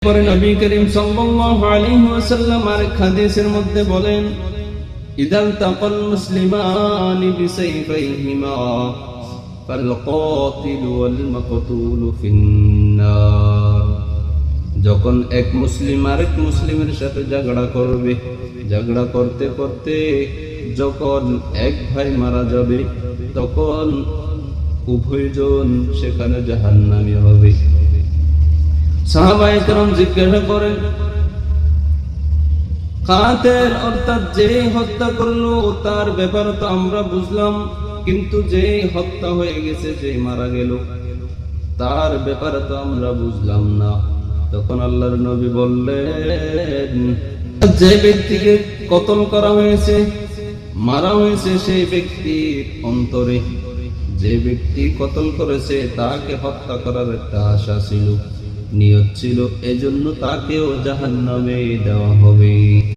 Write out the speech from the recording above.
পরে নবী করিম সাল্লাল্লাহু আলাইহি ওয়াসাল্লাম আরেক হাদিসের মধ্যে বলেন, ইদাল তাকাল মুসলিমানি বিসাইফাইহিমা ফাল কাতিল ওয়াল মাকতুল ফিন্নার। যখন এক মুসলিম আরেক মুসলিমের সাথে ঝগড়া করবে, ঝগড়া করতে করতে যখন এক ভাই মারা যাবে, তখন উভয়জন সেখানে জাহান্নামী হবে। সাহাবায়ে কেরাম জিজ্ঞাসা করেন, কাতিল অর্থাৎ যে হত্যা করলো তার ব্যাপারে তো আমরা বুঝলাম, কিন্তু যে হত্যা হয়ে গেছে, যে মারা গেল, তার ব্যাপারে তো আমরা বুঝলাম না। তখন আল্লাহর নবী বললেন, যে ব্যক্তিকে কতল করা হয়েছে, মারা হয়েছে, সেই ব্যক্তির অন্তরে যে ব্যক্তি কতল করেছে তাকে হত্যা করার একটা আশা ছিল, নিয়ত ছিল, এজন্য তাকেও জাহান্নামে দেওয়া হবে।